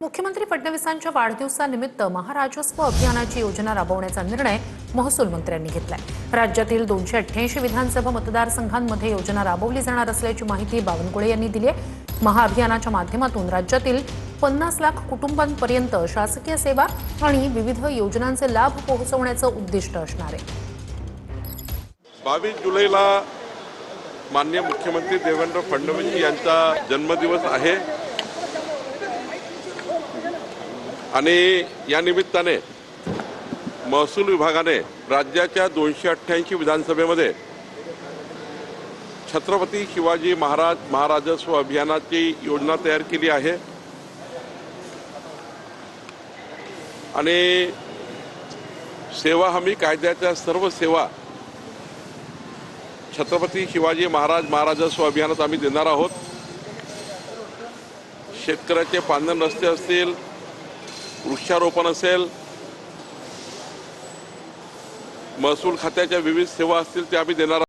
मुख्यमंत्री फडणवीसांच्या वाढदिवसानिमित्त महाराजस्व अभियानाची योजना राबवण्याचा निर्णय महसूल मंत्र्यांनी घेतलाय। राज्यातील 288 विधानसभा मतदारसंघांमध्ये योजना राबवली जाणार असल्याची माहिती बावनकुळे यांनी दिली आहे। महाअभियानाच्या माध्यमातून राज्यातील 50 लाख कुटुंबांपर्यंत शासकीय सेवा आणि विविध योजनांचे लाभ पोहोचवण्याचं उद्दिष्ट असणार आहे। 22 जुलैला माननीय मुख्यमंत्री देवेंद्र फडणवीस यांचा जन्मदिवस आहे आणि या निमित्ताने महसूल विभागाने राज्याच्या 288 विधानसभेमध्ये छत्रपती शिवाजी महाराजस्व अभियानाची योजना तयार केली आहे आणि सेवा हमी कायद्याच्या सर्व सेवा छत्रपती शिवाजी महाराजस्व अभियानात आम्ही देणार आहोत। शेतकऱ्याचे पांधन रस्ते असतील, वृक्षारोपण असेल, महसूल खात्याच्या विविध सेवा असतील ते आम्ही देणार आहोत।